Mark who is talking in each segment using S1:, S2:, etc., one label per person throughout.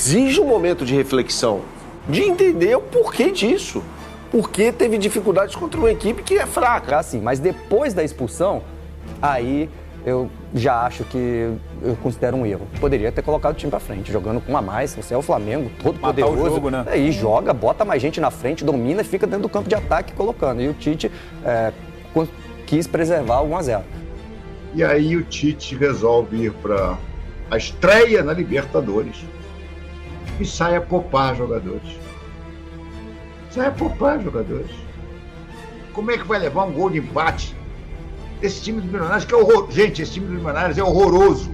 S1: exige um momento de reflexão, de entender o porquê disso. Porque teve dificuldades contra uma equipe que é fraca.
S2: Assim, mas depois da expulsão, aí eu já acho que eu considero um erro. Poderia ter colocado o time pra frente, jogando com um a mais. Você é o Flamengo, todo
S3: matar
S2: poderoso.
S3: O jogo, né?
S2: E joga, bota mais gente na frente, domina e fica dentro do campo de ataque colocando. E o Tite quis preservar o 1-0.
S4: E aí o Tite resolve ir para a estreia na Libertadores e sai a poupar jogadores. Como é que vai levar um gol de empate? Esse time dos Milionários que é horroroso. Gente, esse time dos Milionários é horroroso.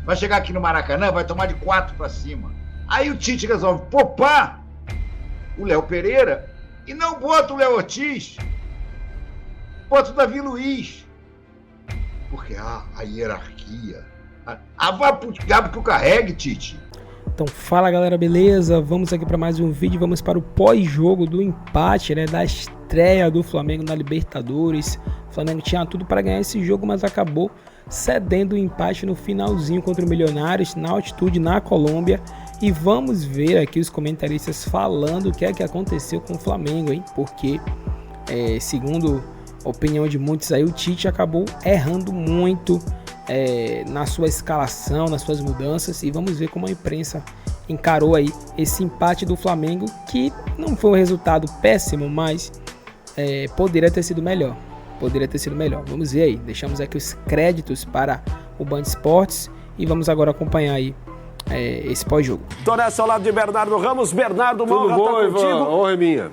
S4: Vai chegar aqui no Maracanã, vai tomar de 4 para cima. Aí o Tite resolve poupar o Léo Pereira e não bota o Léo Ortiz. Bota o Davi Luiz. Porque a hierarquia. Vá pro diabo que o carregue, Tite.
S5: Então fala galera, beleza? Vamos aqui para mais um vídeo, vamos para o pós-jogo do empate, né, da estreia do Flamengo na Libertadores. O Flamengo tinha tudo para ganhar esse jogo, mas acabou cedendo o empate no finalzinho contra o Milionários, na altitude, na Colômbia. E vamos ver aqui os comentaristas falando o que é que aconteceu com o Flamengo, hein? Porque, segundo a opinião de muitos aí, o Tite acabou errando muito na sua escalação, nas suas mudanças, e vamos ver como a imprensa encarou aí esse empate do Flamengo, que não foi um resultado péssimo, mas poderia ter sido melhor. Vamos ver aí, deixamos aqui os créditos para o Band Esportes e vamos agora acompanhar aí esse pós-jogo.
S1: Tô nessa ao lado de Bernardo Ramos. Bernardo, uma
S6: Tudo
S1: honra
S6: bom,
S1: estar contigo.
S6: Ivan? Oi, minha.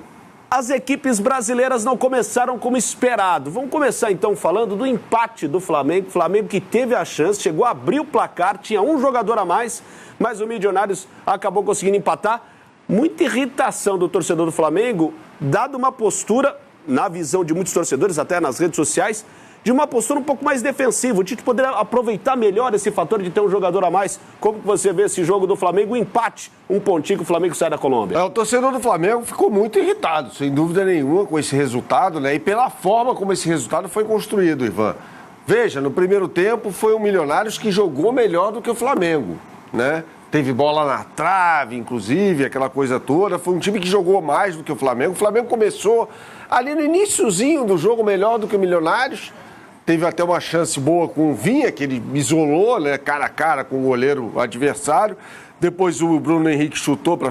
S1: As equipes brasileiras não começaram como esperado. Vamos começar então falando do empate do Flamengo. Flamengo que teve a chance, chegou a abrir o placar, tinha um jogador a mais, mas o Milionários acabou conseguindo empatar. Muita irritação do torcedor do Flamengo, dado uma postura, na visão de muitos torcedores, até nas redes sociais, de uma postura um pouco mais defensiva. O Tite poderia aproveitar melhor esse fator de ter um jogador a mais. Como que você vê esse jogo do Flamengo? O empate, um pontinho que o Flamengo sai da Colômbia.
S6: O torcedor do Flamengo ficou muito irritado, sem dúvida nenhuma, com esse resultado, né? E pela forma como esse resultado foi construído, Ivan. Veja, no primeiro tempo foi o Milionários que jogou melhor do que o Flamengo, né? Teve bola na trave, inclusive, aquela coisa toda. Foi um time que jogou mais do que o Flamengo. O Flamengo começou ali no iniciozinho do jogo melhor do que o Milionários. Teve até uma chance boa com o Vinha, que ele isolou, né, cara a cara com o goleiro adversário. Depois o Bruno Henrique chutou para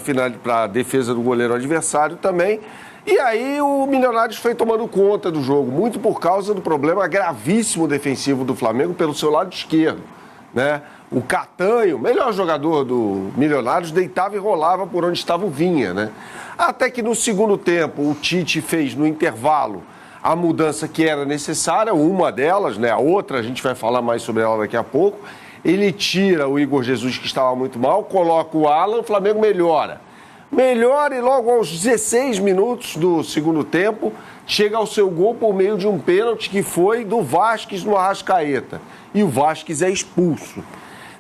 S6: a defesa do goleiro adversário também. E aí o Milionários foi tomando conta do jogo, muito por causa do problema gravíssimo defensivo do Flamengo pelo seu lado esquerdo, né? O Catanho, melhor jogador do Milionários, deitava e rolava por onde estava o Vinha, né? Até que no segundo tempo o Tite fez no intervalo a mudança que era necessária, uma delas, né? A outra a gente vai falar mais sobre ela daqui a pouco. Ele tira o Igor Jesus, que estava muito mal, coloca o Alan, o Flamengo melhora. Melhora e logo aos 16 minutos do segundo tempo, chega ao seu gol por meio de um pênalti que foi do Vasquez no Arrascaeta. E o Vasquez é expulso.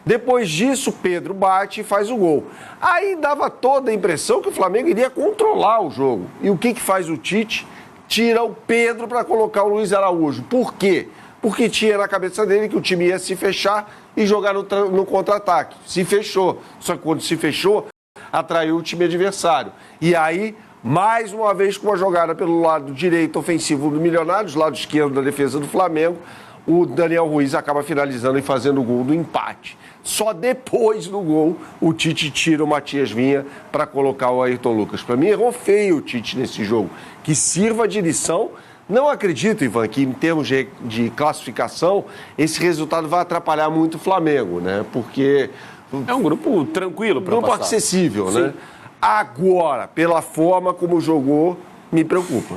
S6: Depois disso, Pedro bate e faz o gol. Aí dava toda a impressão que o Flamengo iria controlar o jogo. E o que faz o Tite? Tira o Pedro para colocar o Luiz Araújo. Por quê? Porque tinha na cabeça dele que o time ia se fechar e jogar no contra-ataque. Se fechou. Só que quando se fechou, atraiu o time adversário. E aí, mais uma vez, com uma jogada pelo lado direito ofensivo do Milionários, lado esquerdo da defesa do Flamengo, o Daniel Ruiz acaba finalizando e fazendo o gol do empate. Só depois do gol, o Tite tira o Matias Vinha para colocar o Ayrton Lucas. Para mim, errou feio o Tite nesse jogo. Que sirva de lição. Não acredito, Ivan, que em termos de classificação, esse resultado vai atrapalhar muito o Flamengo, né? Porque
S1: é um grupo tranquilo para passar.
S6: Grupo acessível,
S1: Sim.
S6: Né? Agora, pela forma como jogou, me preocupa.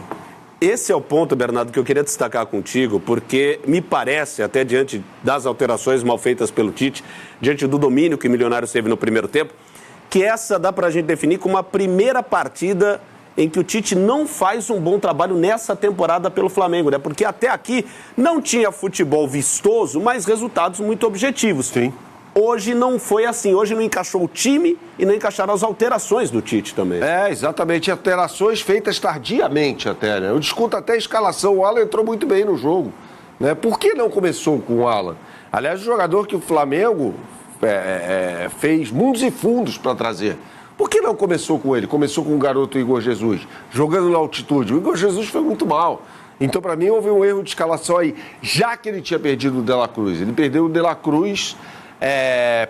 S1: Esse é o ponto, Bernardo, que eu queria destacar contigo, porque me parece, até diante das alterações mal feitas pelo Tite, diante do domínio que o Milionários teve no primeiro tempo, que essa dá pra gente definir como a primeira partida em que o Tite não faz um bom trabalho nessa temporada pelo Flamengo, né? Porque até aqui não tinha futebol vistoso, mas resultados muito objetivos.
S6: Sim.
S1: Hoje não foi assim, hoje não encaixou o time e não encaixaram as alterações do Tite também.
S6: Exatamente, alterações feitas tardiamente até, né? Eu discuto até a escalação, o Alan entrou muito bem no jogo, né? Por que não começou com o Alan? Aliás, o jogador que o Flamengo fez mundos e fundos para trazer. Por que não começou com ele? Começou com o garoto Igor Jesus, jogando na altitude. O Igor Jesus foi muito mal. Então, para mim, houve um erro de escalação aí, já que ele tinha perdido o De La Cruz. Ele perdeu o De La Cruz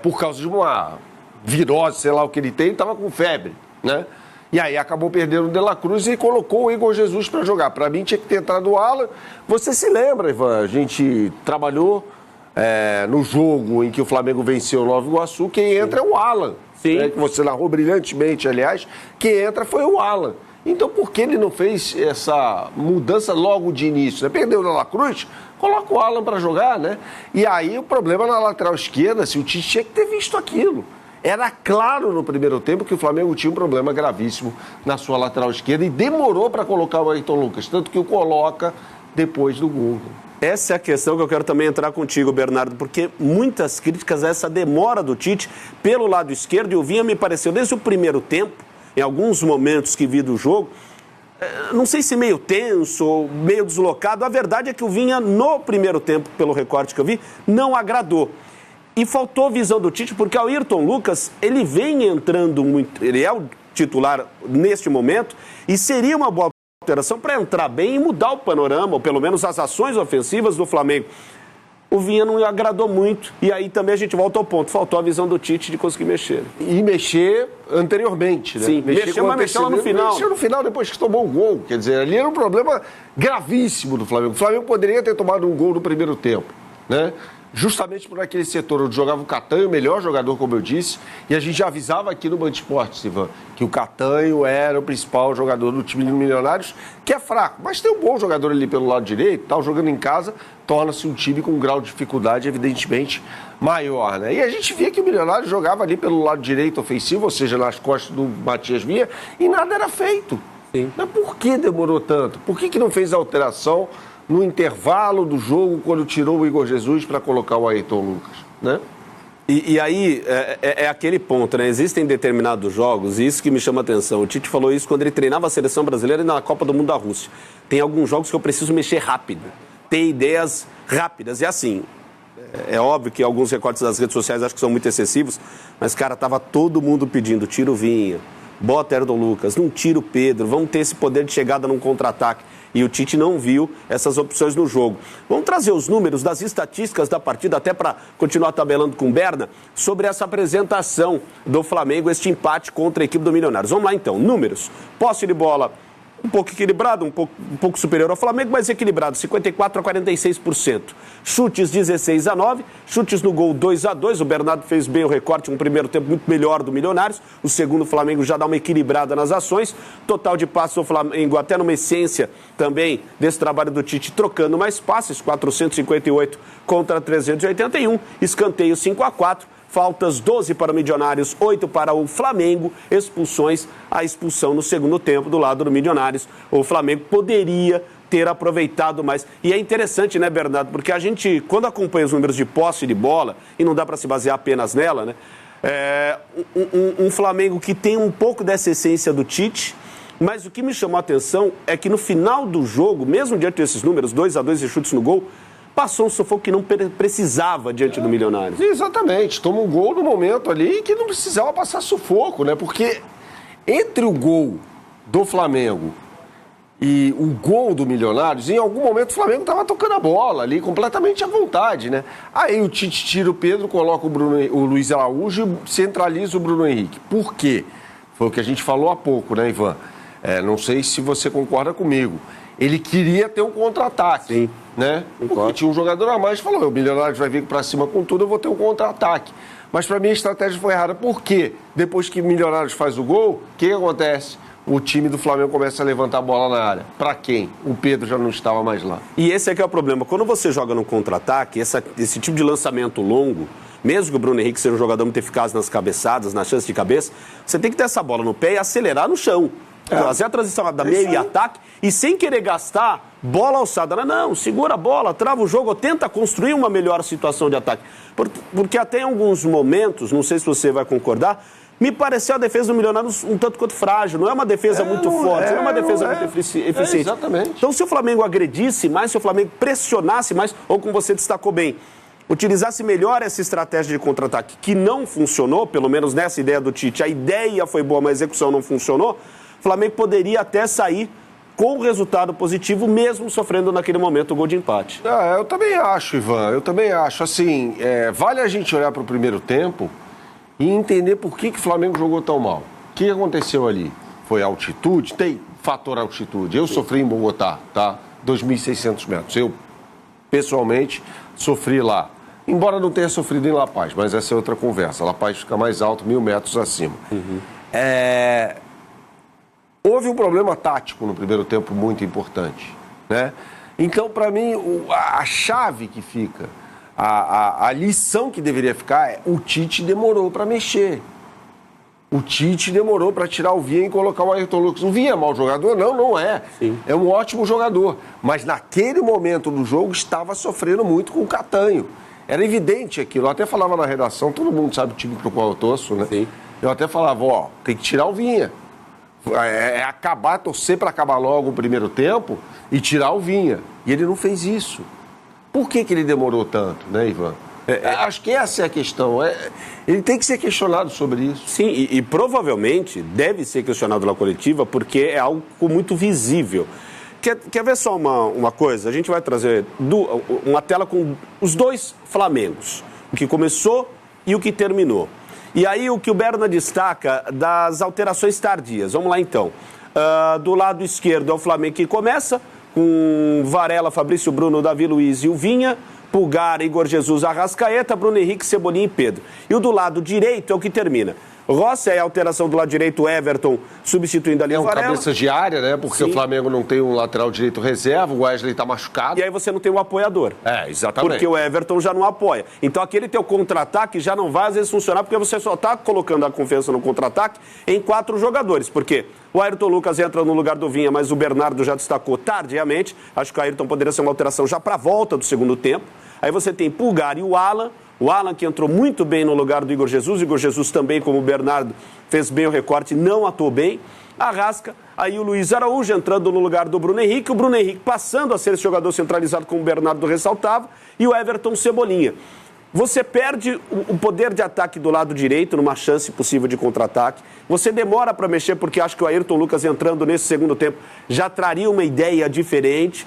S6: por causa de uma virose, sei lá o que ele tem, estava com febre, né? E aí acabou perdendo o De La Cruz e colocou o Igor Jesus para jogar. Para mim, tinha que ter entrado o Alan. Você se lembra, Ivan, a gente trabalhou no jogo em que o Flamengo venceu o Nova Iguaçu, quem entra é o Alan.
S1: Sim.
S6: Que você narrou brilhantemente, aliás, quem entra foi o Alan. Então, por que ele não fez essa mudança logo de início? Né? Perdeu o De La Cruz, coloca o Alan para jogar, né? E aí o problema na lateral esquerda, se o Tite tinha que ter visto aquilo. Era claro no primeiro tempo que o Flamengo tinha um problema gravíssimo na sua lateral esquerda e demorou para colocar o Ayrton Lucas, tanto que o coloca depois do gol.
S1: Essa é a questão que eu quero também entrar contigo, Bernardo, porque muitas críticas a essa demora do Tite pelo lado esquerdo, e o Vinha me pareceu desde o primeiro tempo, em alguns momentos que vi do jogo, não sei se meio tenso ou meio deslocado, a verdade é que o Vinha no primeiro tempo, pelo recorte que eu vi, não agradou. E faltou visão do Tite, porque o Ayrton Lucas, ele vem entrando muito, ele é o titular neste momento, e seria uma boa alteração para entrar bem e mudar o panorama, ou pelo menos as ações ofensivas do Flamengo. O Vinha não agradou muito, e aí também a gente volta ao ponto, faltou a visão do Tite de conseguir mexer.
S6: E mexer anteriormente, né?
S1: Sim, mexeu, mas mexeu lá no final.
S6: Mexeu no final, depois que tomou o gol. Quer dizer, ali era um problema gravíssimo do Flamengo. O Flamengo poderia ter tomado um gol no primeiro tempo, né? Justamente por aquele setor onde jogava o Catanho, o melhor jogador, como eu disse, e a gente já avisava aqui no Band Esportes, Ivan, que o Catanho era o principal jogador do time dos Milionários, que é fraco, mas tem um bom jogador ali pelo lado direito, tal, jogando em casa, torna-se um time com um grau de dificuldade evidentemente maior, né? E a gente via que o Milionário jogava ali pelo lado direito ofensivo, ou seja, nas costas do Matias Vinha, e nada era feito.
S1: Sim.
S6: Mas por que demorou tanto? Por que não fez a alteração no intervalo do jogo, quando tirou o Igor Jesus para colocar o Ayrton Lucas, né?
S1: E aí, é aquele ponto, né? Existem determinados jogos, e isso que me chama a atenção. O Tite falou isso quando ele treinava a seleção brasileira na Copa do Mundo da Rússia. Tem alguns jogos que eu preciso mexer rápido, ter ideias rápidas. E assim, é óbvio que alguns recortes das redes sociais acho que são muito excessivos, mas, cara, tava todo mundo pedindo, tira o Vinha, bota Ayrton Lucas, não tira o Pedro, vamos ter esse poder de chegada num contra-ataque. E o Tite não viu essas opções no jogo. Vamos trazer os números das estatísticas da partida, até para continuar tabelando com o Berna, sobre essa apresentação do Flamengo, este empate contra a equipe do Milionários. Vamos lá então, números. Posse de bola um pouco equilibrado, um pouco superior ao Flamengo, mas equilibrado, 54% a 46%. Chutes 16-9, chutes no gol 2-2, o Bernardo fez bem o recorte, um primeiro tempo muito melhor do Milionários, o segundo o Flamengo já dá uma equilibrada nas ações, total de passes do Flamengo até numa essência também desse trabalho do Tite, trocando mais passes, 458 contra 381, escanteio 5-4, faltas 12 para o Milionários, 8 para o Flamengo, expulsões, a expulsão no segundo tempo do lado do Milionários. O Flamengo poderia ter aproveitado mais. E é interessante, né, Bernardo? Porque a gente, quando acompanha os números de posse de bola, e não dá para se basear apenas nela, né? Um Flamengo que tem um pouco dessa essência do Tite, mas o que me chamou a atenção é que no final do jogo, mesmo diante desses números, 2-2 e chutes no gol, passou um sufoco que não precisava diante do Milionários.
S6: Exatamente, toma um gol no momento ali que não precisava passar sufoco, né? Porque entre o gol do Flamengo e o gol do Milionários, em algum momento o Flamengo estava tocando a bola ali, completamente à vontade, né? Aí o Tite tira o Pedro, coloca o Luiz Araújo e centraliza o Bruno Henrique. Por quê? Foi o que a gente falou há pouco, né, Ivan? Não sei se você concorda comigo. Ele queria ter um contra-ataque. Sim. Né? Porque tinha um jogador a mais, falou, o Milionários vai vir para cima com tudo, eu vou ter um contra-ataque. Mas para mim a estratégia foi errada. Por quê? Depois que o Milionários faz o gol, o que acontece? O time do Flamengo começa a levantar a bola na área. Para quem? O Pedro já não estava mais lá.
S1: E esse é que é o problema. Quando você joga no contra-ataque, esse tipo de lançamento longo, mesmo que o Bruno Henrique seja um jogador muito eficaz nas cabeçadas, nas chances de cabeça, você tem que ter essa bola no pé e acelerar no chão. Fazer a transição da meio e ataque e sem querer gastar bola alçada. Não, segura a bola, trava o jogo, tenta construir uma melhor situação de ataque. Porque até em alguns momentos, não sei se você vai concordar, me pareceu a defesa do Milionários um tanto quanto frágil. Não é uma defesa muito forte, não é uma defesa muito eficiente.
S6: Exatamente.
S1: Então, se o Flamengo agredisse mais, se o Flamengo pressionasse mais, ou como você destacou bem, utilizasse melhor essa estratégia de contra-ataque, que não funcionou, pelo menos nessa ideia do Tite, a ideia foi boa, mas a execução não funcionou, o Flamengo poderia até sair com o resultado positivo, mesmo sofrendo naquele momento o gol de empate.
S6: Eu também acho, Ivan, eu também acho. Assim, vale a gente olhar para o primeiro tempo e entender por que o Flamengo jogou tão mal. O que aconteceu ali? Foi altitude? Tem fator altitude. Eu sofri em Bogotá, tá? 2.600 metros. Eu, pessoalmente, sofri lá. Embora não tenha sofrido em La Paz, mas essa é outra conversa. La Paz fica mais alto, 1.000 metros acima. Houve um problema tático no primeiro tempo muito importante, né? Então, para mim, a chave que fica, a lição que deveria ficar é o Tite demorou para mexer. O Tite demorou para tirar o Vinha e colocar o Ayrton Lucas. O Vinha é mau jogador? Não, não é. Sim. É um ótimo jogador. Mas naquele momento do jogo estava sofrendo muito com o Catanho. Era evidente aquilo. Eu até falava na redação, todo mundo sabe o time pro qual eu torço, né? Sim. Eu até falava, tem que tirar o Vinha. Torcer para acabar logo o primeiro tempo e tirar o Vinha. E ele não fez isso. Por que ele demorou tanto, né, Ivan? Acho que essa é a questão. Ele tem que ser questionado sobre isso.
S1: Sim, e provavelmente deve ser questionado na coletiva, porque é algo muito visível. Quer ver só uma coisa? A gente vai trazer uma tela com os dois Flamengos, o que começou e o que terminou. E aí o que o Berna destaca das alterações tardias. Vamos lá então. Do lado esquerdo é o Flamengo que começa, com Varela, Fabrício Bruno, Davi Luiz e o Vinha. Pulgar, Igor Jesus, Arrascaeta, Bruno Henrique, Cebolinha e Pedro. E o do lado direito é o que termina. Rossi é a alteração do lado direito, Everton substituindo ali o Varela.
S6: Cabeça de área, né? Porque Sim. O Flamengo não tem um lateral direito reserva, o Wesley está machucado.
S1: E aí você não tem um apoiador.
S6: Exatamente.
S1: Porque o Everton já não apoia. Então aquele teu contra-ataque já não vai às vezes funcionar, porque você só está colocando a confiança no contra-ataque em 4 jogadores. Porque o Ayrton Lucas entra no lugar do Vinha, mas o Bernardo já destacou tardiamente. Acho que o Ayrton poderia ser uma alteração já para a volta do segundo tempo. Aí você tem Pulgar e o Alan que entrou muito bem no lugar do Igor Jesus também, como o Bernardo, fez bem o recorte, não atuou bem. Arrasca, aí o Luiz Araújo entrando no lugar do Bruno Henrique, o Bruno Henrique passando a ser esse jogador centralizado como o Bernardo ressaltava, e o Everton Cebolinha. Você perde o poder de ataque do lado direito, numa chance possível de contra-ataque. Você demora para mexer, porque acho que o Ayrton Lucas entrando nesse segundo tempo já traria uma ideia diferente.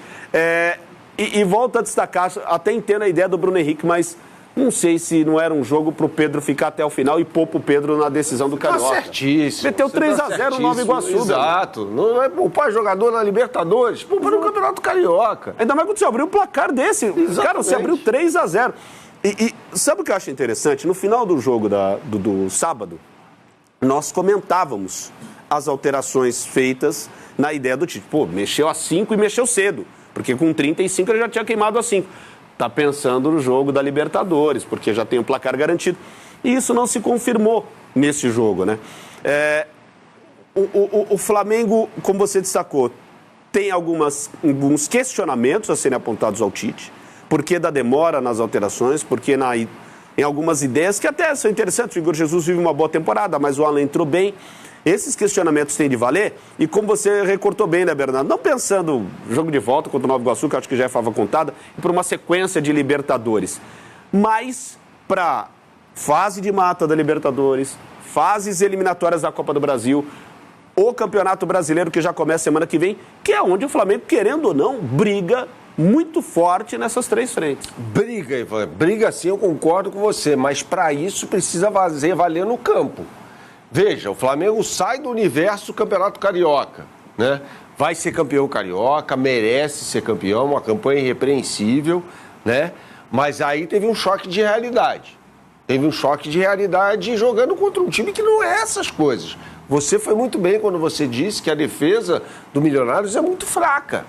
S1: E volta a destacar, até entendo a ideia do Bruno Henrique, mas não sei se não era um jogo para o Pedro ficar até o final e pôr pro Pedro na decisão do Carioca.
S6: Tá certíssimo.
S1: Meteu 3-0 no Nova Iguaçu.
S6: Exato. Não é poupar jogador na Libertadores, poupar no Campeonato Carioca.
S1: Ainda mais quando você abriu um placar desse. Exatamente. Cara, você abriu 3-0. E sabe o que eu acho interessante? No final do jogo do sábado, nós comentávamos as alterações feitas na ideia do Tite. Mexeu a 5 e mexeu cedo. Porque com 35 ele já tinha queimado a 5. Está pensando no jogo da Libertadores, porque já tem o placar garantido. E isso não se confirmou nesse jogo, né? O Flamengo, como você destacou, tem alguns questionamentos a serem apontados ao Tite. Por que da demora nas alterações? Porque em algumas ideias que até são interessantes. O Igor Jesus vive uma boa temporada, mas o Alan entrou bem. Esses questionamentos têm de valer, e como você recortou bem, né, Bernardo? Não pensando jogo de volta contra o Nova Iguaçu, que acho que já é fava contada, e por uma sequência de Libertadores. Mas para fase de mata da Libertadores, fases eliminatórias da Copa do Brasil, o Campeonato Brasileiro que já começa semana que vem, que é onde o Flamengo, querendo ou não, briga muito forte nessas 3 frentes.
S6: Briga, Ivan. Briga sim, eu concordo com você, mas para isso precisa valer no campo. Veja, o Flamengo sai do universo do Campeonato Carioca, né? Vai ser campeão carioca, merece ser campeão, uma campanha irrepreensível, né? Mas aí teve um choque de realidade. Teve um choque de realidade jogando contra um time que não é essas coisas. Você foi muito bem quando você disse que a defesa do Milionários é muito fraca,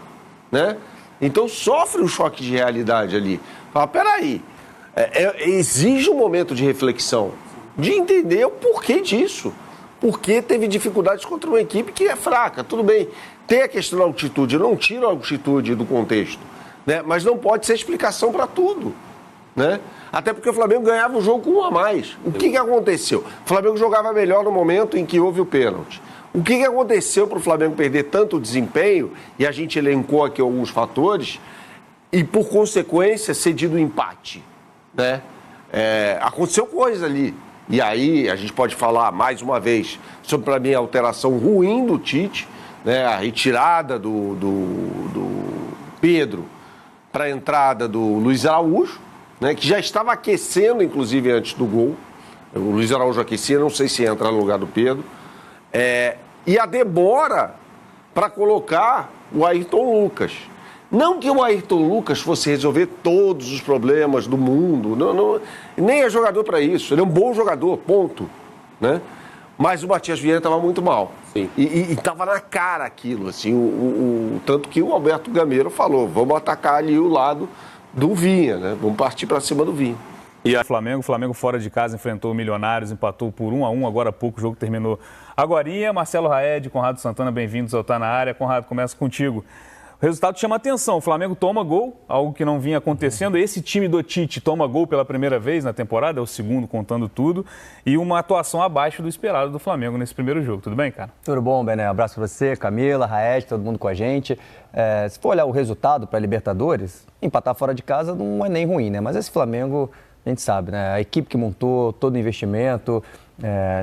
S6: né? Então sofre um choque de realidade ali. Fala, peraí, exige um momento de reflexão, de entender o porquê disso. Porque teve dificuldades contra uma equipe que é fraca. Tudo bem, tem a questão da altitude, eu não tiro a altitude do contexto, né? Mas não pode ser explicação para tudo, né? Até porque o Flamengo ganhava o jogo com 1 a mais. O que aconteceu? O Flamengo jogava melhor no momento em que houve o pênalti. O que aconteceu para o Flamengo perder tanto desempenho, e a gente elencou aqui alguns fatores, e por consequência cedido o empate, né? Aconteceu coisa ali. E aí a gente pode falar mais uma vez sobre, para mim, a alteração ruim do Tite, né? A retirada do Pedro para a entrada do Luiz Araújo, né? Que já estava aquecendo, inclusive, antes do gol. O Luiz Araújo aquecia, não sei se entra no lugar do Pedro. E a demora para colocar o Ayrton Lucas. Não que o Ayrton Lucas fosse resolver todos os problemas do mundo, nem é jogador para isso, ele é um bom jogador, ponto. Né? Mas o Matias Vieira estava muito mal. Sim. E estava na cara aquilo, assim, tanto que o Alberto Gameiro falou, vamos atacar ali o lado do Vinha, né? Vamos partir para cima do Vinha.
S3: E o Flamengo fora de casa enfrentou o Milionários, empatou por 1-1, agora há pouco o jogo terminou. Agorinha, Marcelo Raed, Conrado Santana, bem-vindos ao Tá Na Área. Conrado, começa contigo. O resultado chama atenção, o Flamengo toma gol, algo que não vinha acontecendo. Esse time do Tite toma gol pela primeira vez na temporada, é o segundo contando tudo, e uma atuação abaixo do esperado do Flamengo nesse primeiro jogo. Tudo bem, cara?
S2: Tudo bom, Bené? Abraço pra você, Camila, Raed, todo mundo com a gente. Se for olhar o resultado para a Libertadores, empatar fora de casa não é nem ruim, né? Mas esse Flamengo, a gente sabe, né? A equipe que montou, todo o investimento,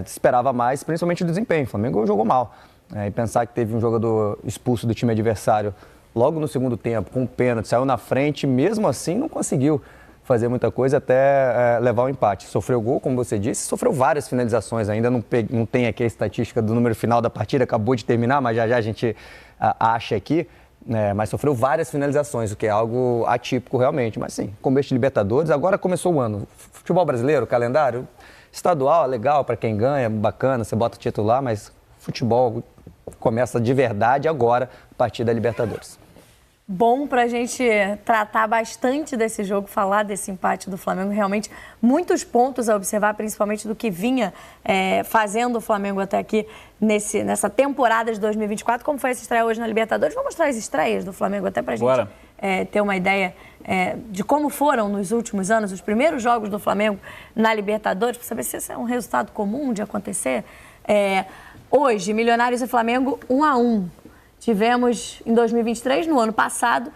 S2: se esperava mais, principalmente o desempenho. O Flamengo jogou mal. E pensar que teve um jogador expulso do time adversário logo no segundo tempo, com o pênalti, saiu na frente, mesmo assim não conseguiu fazer muita coisa até levar o empate. Sofreu gol, como você disse, sofreu várias finalizações, ainda não tem aqui a estatística do número final da partida, acabou de terminar, mas já a gente acha aqui, mas sofreu várias finalizações, o que é algo atípico realmente. Mas sim, começo de Libertadores, agora começou o ano. Futebol brasileiro, calendário estadual, legal para quem ganha, bacana, você bota o titular, mas futebol começa de verdade agora, a partir da Libertadores.
S7: Bom para a gente tratar bastante desse jogo, falar desse empate do Flamengo. Realmente, muitos pontos a observar, principalmente do que vinha fazendo o Flamengo até aqui nessa temporada de 2024. Como foi essa estreia hoje na Libertadores? Vamos mostrar as estreias do Flamengo até para a gente ter uma ideia de como foram nos últimos anos os primeiros jogos do Flamengo na Libertadores, para saber se esse é um resultado comum de acontecer. Hoje, Milionários e Flamengo 1-1. Tivemos em 2023, no ano passado,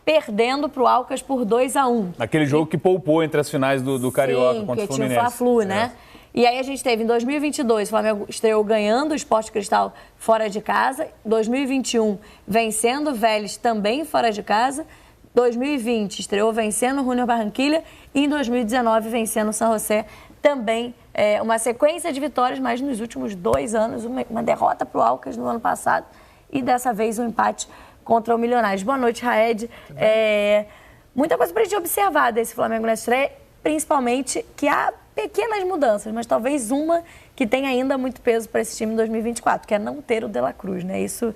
S7: perdendo para o Alcas por 2-1.
S3: Aquele jogo que poupou entre as finais do Carioca contra o Fluminense. Tinha o
S7: Fla-Flu, né? E aí a gente teve em 2022, o Flamengo estreou ganhando o Sport Cristal fora de casa. 2021, vencendo o Vélez também fora de casa. 2020, estreou vencendo o Junior Barranquilla. E em 2019, vencendo o San José também. Uma sequência de vitórias, mas nos últimos 2 anos, uma derrota para o Alcas no ano passado. E dessa vez um empate contra o Milionários. Boa noite, Raed. Muita coisa para a gente observar desse Flamengo nessa estreia, principalmente que há pequenas mudanças, mas talvez uma que tem ainda muito peso para esse time em 2024, que é não ter o De La Cruz, né? Isso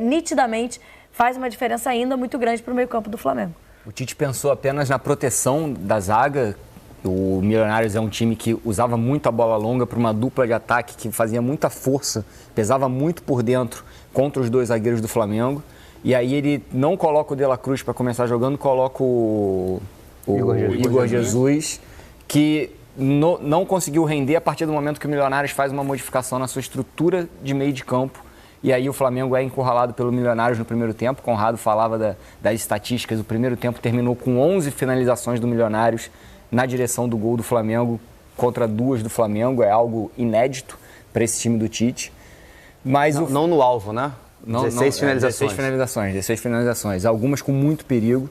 S7: nitidamente faz uma diferença ainda muito grande para o meio-campo do Flamengo.
S2: O Tite pensou apenas na proteção da zaga. O Milionários é um time que usava muito a bola longa para uma dupla de ataque que fazia muita força, pesava muito por dentro contra os 2 zagueiros do Flamengo. E aí ele não coloca o De La Cruz para começar jogando, coloca o Igor Jesus, que não conseguiu render a partir do momento que o Milionários faz uma modificação na sua estrutura de meio de campo. E aí o Flamengo é encurralado pelo Milionários no primeiro tempo. Conrado falava das estatísticas. O primeiro tempo terminou com 11 finalizações do Milionários na direção do gol do Flamengo contra 2 do Flamengo. É algo inédito para esse time do Tite. Mas não no alvo, né? 16 finalizações. 16 finalizações. Algumas com muito perigo.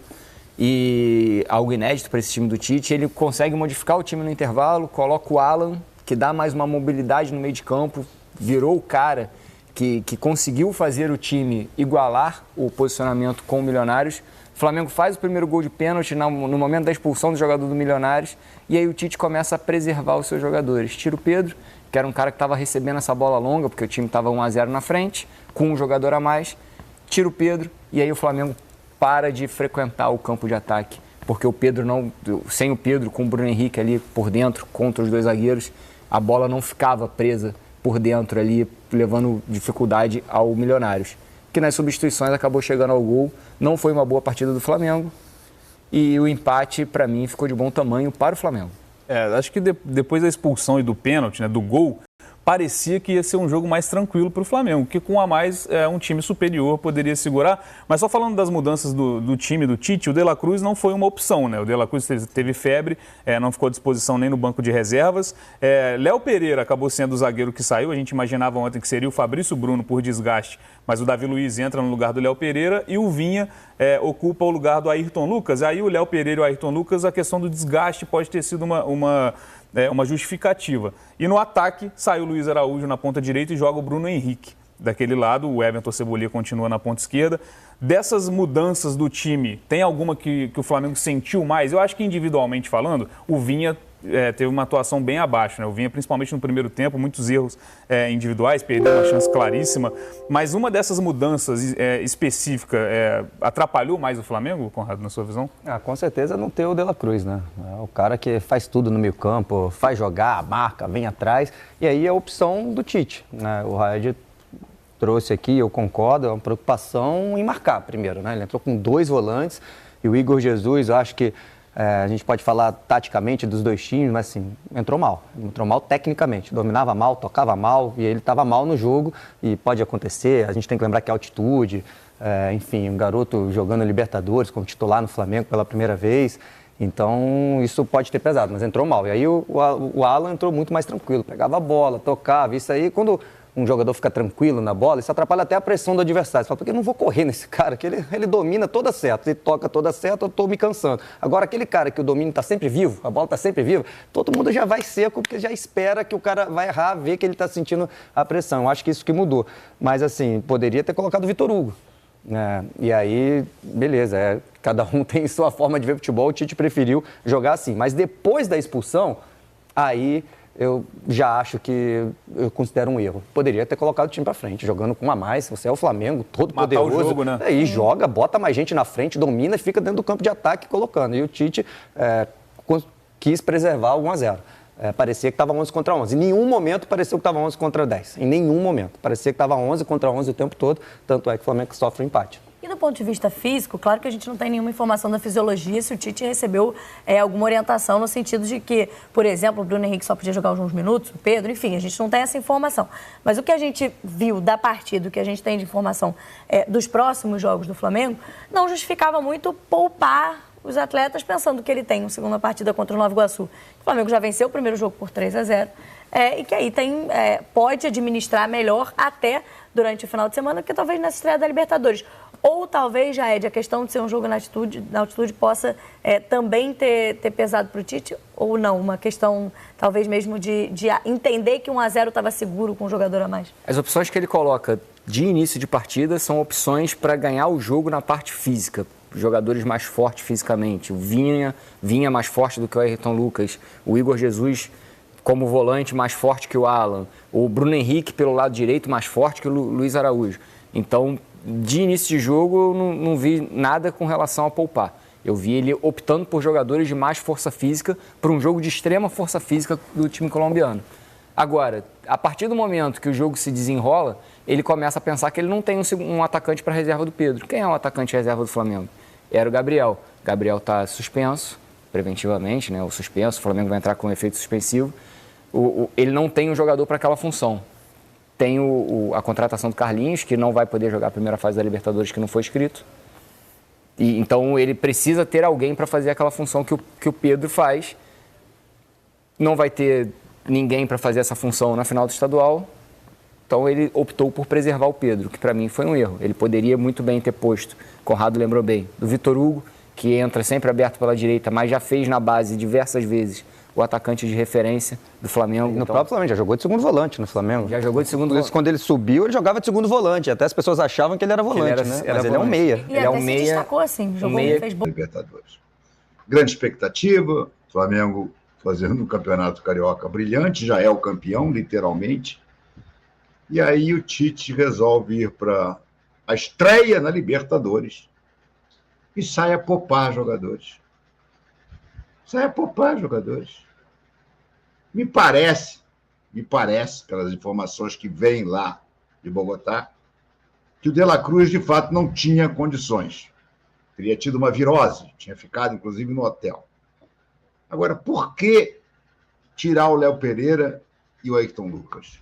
S2: E algo inédito para esse time do Tite. Ele consegue modificar o time no intervalo, coloca o Alan, que dá mais uma mobilidade no meio de campo, virou o cara que conseguiu fazer o time igualar o posicionamento com o Milionários. O Flamengo faz o primeiro gol de pênalti no momento da expulsão do jogador do Milionários, e aí o Tite começa a preservar os seus jogadores. Tira o Pedro, que era um cara que estava recebendo essa bola longa, porque o time estava 1-0 na frente, com um jogador a mais. Tira o Pedro, e aí o Flamengo para de frequentar o campo de ataque, porque o Pedro sem o Pedro, com o Bruno Henrique ali por dentro, contra os 2 zagueiros, a bola não ficava presa por dentro ali, levando dificuldade ao Milionários, que nas substituições acabou chegando ao gol. Não foi uma boa partida do Flamengo, e o empate, para mim, ficou de bom tamanho para o Flamengo.
S3: Acho que depois da expulsão e do pênalti, né, do gol, parecia que ia ser um jogo mais tranquilo para o Flamengo, que com um a mais um time superior poderia segurar. Mas só falando das mudanças do time do Tite, o De La Cruz não foi uma opção, né? O De La Cruz teve febre, não ficou à disposição nem no banco de reservas. Léo Pereira acabou sendo o zagueiro que saiu. A gente imaginava ontem que seria o Fabrício Bruno por desgaste, mas o Davi Luiz entra no lugar do Léo Pereira e o Vinha ocupa o lugar do Ayrton Lucas. Aí o Léo Pereira e o Ayrton Lucas, a questão do desgaste pode ter sido uma justificativa. E no ataque, saiu o Luiz Araújo na ponta direita e joga o Bruno Henrique. Daquele lado, o Everton Cebolinha continua na ponta esquerda. Dessas mudanças do time, tem alguma que o Flamengo sentiu mais? Eu acho que individualmente falando, o Vinha teve uma atuação bem abaixo, né? O Vinha, principalmente no primeiro tempo, muitos erros individuais, perdeu uma chance claríssima. Mas uma dessas mudanças específicas atrapalhou mais o Flamengo, Conrado, na sua visão?
S8: Com certeza não ter o De La Cruz, né? É o cara que faz tudo no meio campo, faz jogar, marca, vem atrás. E aí é a opção do Tite, né? O Raed trouxe aqui, eu concordo, é uma preocupação em marcar primeiro, né? Ele entrou com 2 volantes e o Igor Jesus, eu acho que a gente pode falar taticamente dos dois times, mas assim, entrou mal tecnicamente, dominava mal, tocava mal e ele estava mal no jogo e pode acontecer, a gente tem que lembrar que é altitude, enfim, um garoto jogando Libertadores como titular no Flamengo pela primeira vez, então isso pode ter pesado, mas entrou mal. E aí o Alan entrou muito mais tranquilo, pegava a bola, tocava, isso aí quando um jogador fica tranquilo na bola, isso atrapalha até a pressão do adversário. Você fala, porque eu não vou correr nesse cara, que ele domina toda certa, ele toca toda certa, eu estou me cansando. Agora, aquele cara que o domínio está sempre vivo, a bola está sempre viva, todo mundo já vai seco, porque já espera que o cara vai errar, ver que ele está sentindo a pressão. Eu acho que isso que mudou. Mas, assim, poderia ter colocado o Vitor Hugo. E aí, beleza, cada um tem sua forma de ver futebol, o Tite preferiu jogar assim. Mas depois da expulsão, aí eu já acho que eu considero um erro. Poderia ter colocado o time pra frente, jogando com um a mais. Você é o Flamengo, todo
S3: matar
S8: poderoso.
S3: O jogo, né?
S8: E joga, bota mais gente na frente, domina e fica dentro do campo de ataque colocando. E o Tite quis preservar o 1-0. Parecia que estava 11 contra 11. Em nenhum momento pareceu que estava 11 contra 10. Em nenhum momento. Parecia que estava 11 contra 11 o tempo todo. Tanto é que o Flamengo sofre um empate.
S7: E do ponto de vista físico, claro que a gente não tem nenhuma informação da fisiologia se o Tite recebeu alguma orientação no sentido de que, por exemplo, o Bruno Henrique só podia jogar alguns minutos, o Pedro, enfim, a gente não tem essa informação. Mas o que a gente viu da partida, o que a gente tem de informação dos próximos jogos do Flamengo, não justificava muito poupar os atletas pensando que ele tem uma segunda partida contra o Nova Iguaçu. O Flamengo já venceu o primeiro jogo por 3-0 e que aí pode administrar melhor até durante o final de semana, que talvez nessa estreia da Libertadores. Ou talvez, já a questão de ser um jogo na altitude possa também ter pesado para o Tite, ou não? Uma questão, talvez mesmo, de entender que 1-0 estava seguro com um jogador a mais.
S2: As opções que ele coloca de início de partida são opções para ganhar o jogo na parte física. Jogadores mais fortes fisicamente. O Vinha mais forte do que o Ayrton Lucas. O Igor Jesus como volante mais forte que o Alan. O Bruno Henrique pelo lado direito mais forte que o Luiz Araújo. Então, de início de jogo, eu não vi nada com relação a poupar. Eu vi ele optando por jogadores de mais força física para um jogo de extrema força física do time colombiano. Agora, a partir do momento que o jogo se desenrola, ele começa a pensar que ele não tem um atacante para reserva do Pedro. Quem é o atacante reserva do Flamengo? Era o Gabriel. O Gabriel está suspenso, preventivamente, né? O suspenso, o Flamengo vai entrar com um efeito suspensivo. Ele não tem um jogador para aquela função. Tem a contratação do Carlinhos, que não vai poder jogar a primeira fase da Libertadores, que não foi inscrito. Então, ele precisa ter alguém para fazer aquela função que o Pedro faz. Não vai ter ninguém para fazer essa função na final do estadual. Então, ele optou por preservar o Pedro, que para mim foi um erro. Ele poderia muito bem ter posto, Conrado lembrou bem, do Vitor Hugo, que entra sempre aberto pela direita, mas já fez na base diversas vezes o atacante de referência do Flamengo.
S8: No próprio Flamengo, já jogou de segundo volante no Flamengo.
S2: Já jogou de segundo volante.
S8: Quando ele subiu, ele jogava de segundo volante. Até as pessoas achavam que ele era volante, né? Mas ele é um meia.
S7: E ele é um meia. Se destacou assim, jogou meia. Fez bom.
S4: Libertadores. Grande expectativa, Flamengo fazendo um campeonato carioca brilhante, já é o campeão, literalmente. E aí o Tite resolve ir para a estreia na Libertadores e sai a poupar jogadores. Me parece, pelas informações que vêm lá de Bogotá, que o De La Cruz, de fato, não tinha condições. Teria tido uma virose, tinha ficado, inclusive, no hotel. Agora, por que tirar o Léo Pereira e o Ayrton Lucas?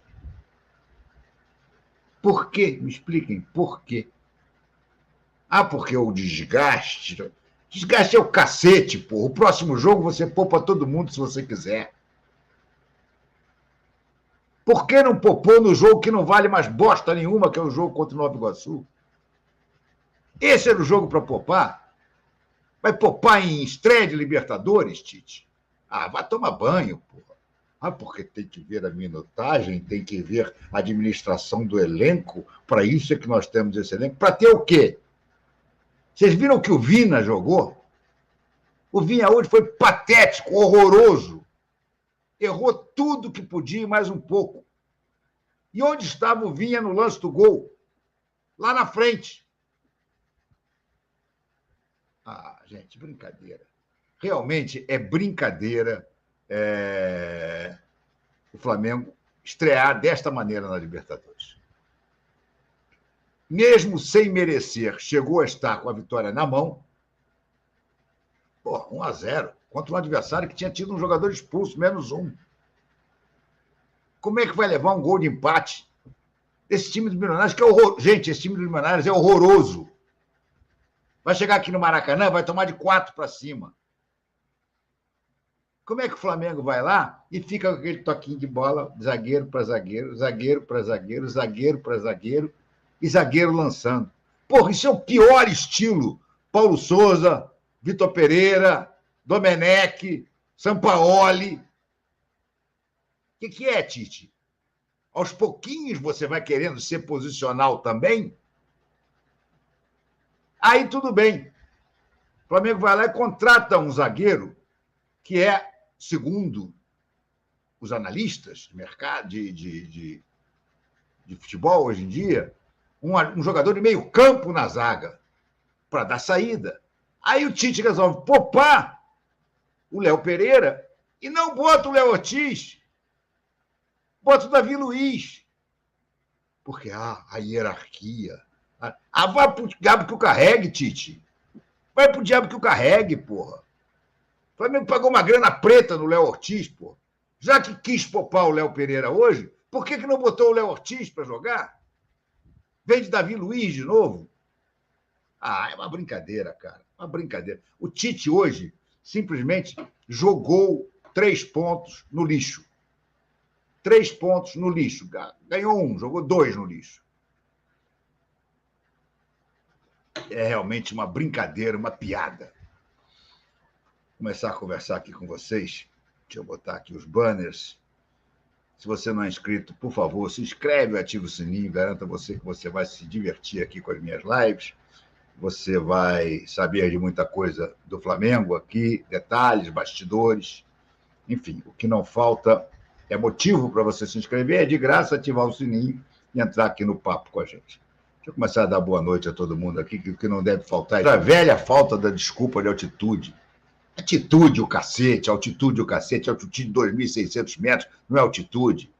S4: Por quê? Me expliquem por quê. Ah, porque o desgaste. Desgaste é o cacete, pô. O próximo jogo você poupa todo mundo se você quiser. Por que não poupou no jogo que não vale mais bosta nenhuma, que é o jogo contra o Nova Iguaçu? Esse era o jogo para poupar? Vai poupar em estreia de Libertadores, Tite? Ah, vai tomar banho, porra. Ah, porque tem que ver a minutagem, tem que ver a administração do elenco. Para isso é que nós temos esse elenco. Para ter o quê? Vocês viram que o Vina jogou? O Vina hoje foi patético, horroroso. Errou tudo que podia e mais um pouco. E onde estava o Vinha no lance do gol? Lá na frente. Ah, gente, brincadeira. Realmente é brincadeira o Flamengo estrear desta maneira na Libertadores. Mesmo sem merecer, chegou a estar com a vitória na mão. Pô, 1-0 contra um adversário que tinha tido um jogador expulso, menos um. Como é que vai levar um gol de empate? Esse time dos Milionários, que é horroroso. Gente, esse time dos Milionários é horroroso. Vai chegar aqui no Maracanã, vai tomar de 4 para cima. Como é que o Flamengo vai lá e fica com aquele toquinho de bola, zagueiro para zagueiro, zagueiro para zagueiro, zagueiro para zagueiro e zagueiro lançando? Porra, isso é o pior estilo. Paulo Souza, Vitor Pereira, Domenech, Sampaoli. O que é, Tite? Aos pouquinhos você vai querendo ser posicional também? Aí tudo bem. O Flamengo vai lá e contrata um zagueiro que é, segundo os analistas de mercado de futebol hoje em dia, um jogador de meio campo na zaga para dar saída. Aí o Tite resolve poupar o Léo Pereira e não bota o Léo Ortiz, bota o Davi Luiz. Porque a hierarquia. Vai pro diabo que o carregue, Tite. Vai pro diabo que o carregue, porra. O Flamengo pagou uma grana preta no Léo Ortiz, porra. Já que quis poupar o Léo Pereira hoje, por que não botou o Léo Ortiz para jogar? Vem de Davi Luiz de novo? Ah, é uma brincadeira, cara. Uma brincadeira. O Tite hoje simplesmente jogou 3 pontos no lixo. 3 pontos no lixo. Ganhou 1, jogou 2 no lixo. É realmente uma brincadeira, uma piada. Vou começar a conversar aqui com vocês. Deixa eu botar aqui os banners. Se você não é inscrito, por favor, se inscreve, ativa o sininho, garanto a você que você vai se divertir aqui com as minhas lives. Você vai saber de muita coisa do Flamengo aqui, detalhes, bastidores. Enfim, o que não falta é motivo para você se inscrever, é de graça ativar o sininho e entrar aqui no papo com a gente. Deixa eu começar a dar boa noite a todo mundo aqui, que o que não deve faltar é a velha falta da desculpa de altitude. Altitude, o cacete, altitude, o cacete, altitude de 2.600 metros, não é altitude.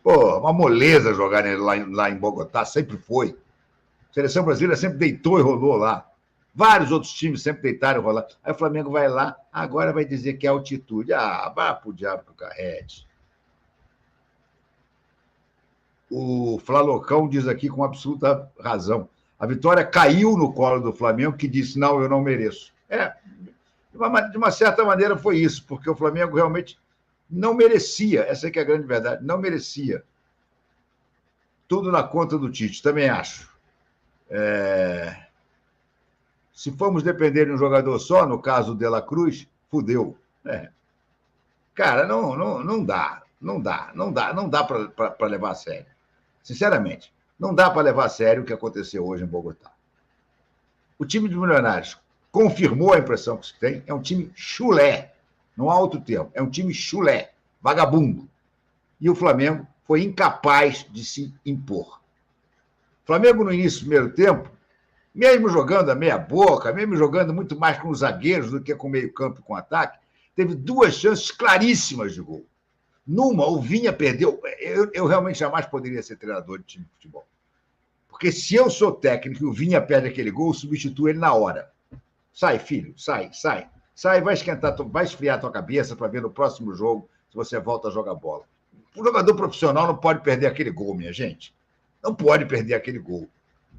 S4: Pô, uma moleza jogar lá em Bogotá, sempre foi. A seleção brasileira sempre deitou e rolou lá. Vários outros times sempre deitaram e rolaram. Aí o Flamengo vai lá, agora vai dizer que é altitude. Ah, vá pro diabo que o carrete. O Flalocão diz aqui com absoluta razão. A vitória caiu no colo do Flamengo, que disse, não, eu não mereço. De uma certa maneira foi isso, porque o Flamengo realmente não merecia, essa é que é a grande verdade, não merecia. Tudo na conta do Tite, também acho. Se formos depender de um jogador só, no caso do De La Cruz, fudeu. Cara, não dá para levar a sério. Sinceramente, não dá para levar a sério o que aconteceu hoje em Bogotá. O time dos Milionários confirmou a impressão que se tem, é um time chulé, não há outro termo, é um time chulé, vagabundo. E o Flamengo foi incapaz de se impor. O Flamengo, no início do primeiro tempo, mesmo jogando a meia boca, mesmo jogando muito mais com os zagueiros do que com o meio campo e com o ataque, teve 2 chances claríssimas de gol. Numa, o Vinha perdeu. Eu realmente jamais poderia ser treinador de time de futebol. Porque se eu sou técnico e o Vinha perde aquele gol, eu substituo ele na hora. Sai, filho, sai. Sai, vai esfriar a tua cabeça para ver no próximo jogo se você volta a jogar bola. Um jogador profissional não pode perder aquele gol, minha gente. Não pode perder aquele gol.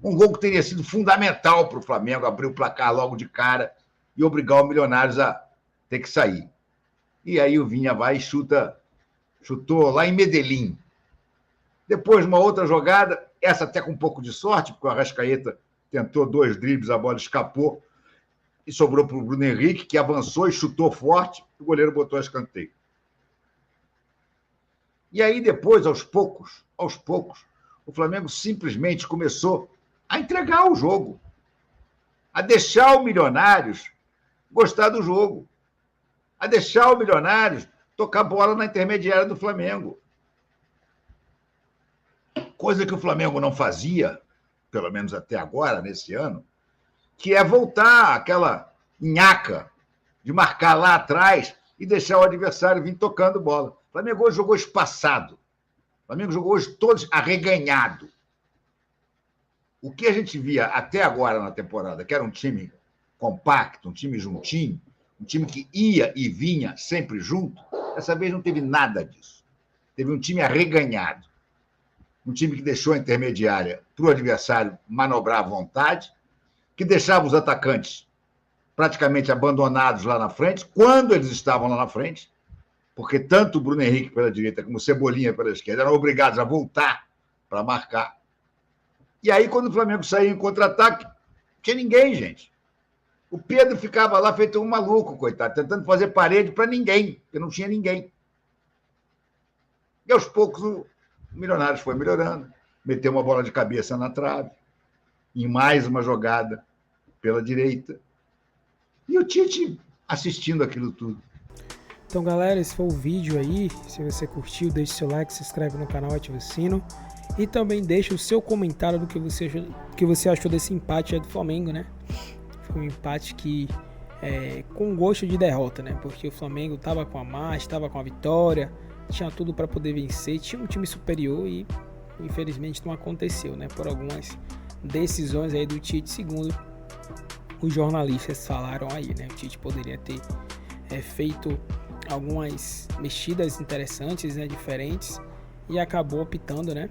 S4: Um gol que teria sido fundamental para o Flamengo abrir o placar logo de cara e obrigar o Milionários a ter que sair. E aí o Vinha vai e chutou lá em Medellín. Depois, uma outra jogada, essa até com um pouco de sorte, porque o Arrascaeta tentou 2 dribles, a bola escapou e sobrou para o Bruno Henrique, que avançou e chutou forte, e o goleiro botou a escanteio. E aí depois, aos poucos, o Flamengo simplesmente começou a entregar o jogo, a deixar o Milionários gostar do jogo, a deixar o Milionários tocar bola na intermediária do Flamengo. Coisa que o Flamengo não fazia, pelo menos até agora, nesse ano, que é voltar àquela nhaca de marcar lá atrás e deixar o adversário vir tocando bola. O Flamengo hoje jogou espaçado. O Flamengo jogou hoje todo arreganhado. O que a gente via até agora na temporada, que era um time compacto, um time juntinho, um time que ia e vinha sempre junto, dessa vez não teve nada disso. Teve um time arreganhado. Um time que deixou a intermediária para o adversário manobrar à vontade, que deixava os atacantes praticamente abandonados lá na frente, quando eles estavam lá na frente, porque tanto o Bruno Henrique pela direita como o Cebolinha pela esquerda eram obrigados a voltar para marcar. E aí, quando o Flamengo saía em contra-ataque, não tinha ninguém, gente. O Pedro ficava lá feito um maluco, coitado, tentando fazer parede para ninguém, porque não tinha ninguém. E aos poucos o Milionários foi melhorando, meteu uma bola de cabeça na trave, em mais uma jogada pela direita. E o Tite assistindo aquilo tudo.
S5: Então, galera, esse foi o vídeo aí. Se você curtiu, deixe seu like, se inscreve no canal, ativa o sino. E também deixa o seu comentário do que você achou desse empate aí do Flamengo, né? Foi um empate que com gosto de derrota, né? Porque o Flamengo estava com a marcha, estava com a vitória, tinha tudo para poder vencer, tinha um time superior e infelizmente não aconteceu, né? Por algumas decisões aí do Tite, segundo os jornalistas falaram aí, né? O Tite poderia ter feito algumas mexidas interessantes, né? Diferentes, e acabou optando, né?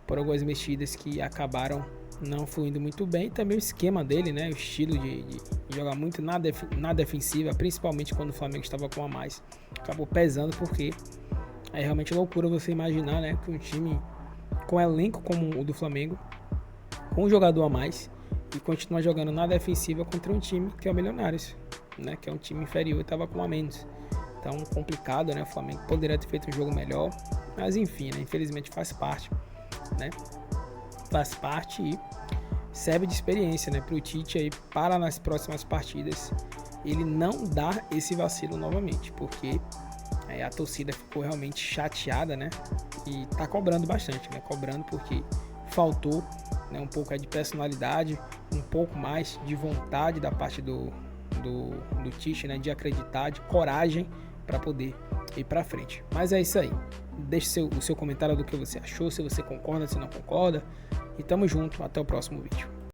S5: Por algumas mexidas que acabaram não fluindo muito bem. E também o esquema dele, né? O estilo de jogar muito na defensiva, principalmente quando o Flamengo estava com a mais, acabou pesando, porque é realmente loucura você imaginar, né? Que um time com elenco como o do Flamengo, com um jogador a mais, e continua jogando na defensiva contra um time que é o Milionários, né? Que é um time inferior e estava com a menos. Então, complicado, né? O Flamengo poderia ter feito um jogo melhor, mas enfim, né? Infelizmente faz parte, né? Faz parte e serve de experiência, né? Para o Tite aí, para nas próximas partidas, ele não dar esse vacilo novamente, porque a torcida ficou realmente chateada, né? E tá cobrando bastante, né? Cobrando porque faltou, né, um pouco de personalidade, um pouco mais de vontade da parte do Tite, né? De acreditar, de coragem para poder ir para frente. Mas é isso aí. Deixe o seu comentário do que você achou, se você concorda, se não concorda. E tamo junto. Até o próximo vídeo.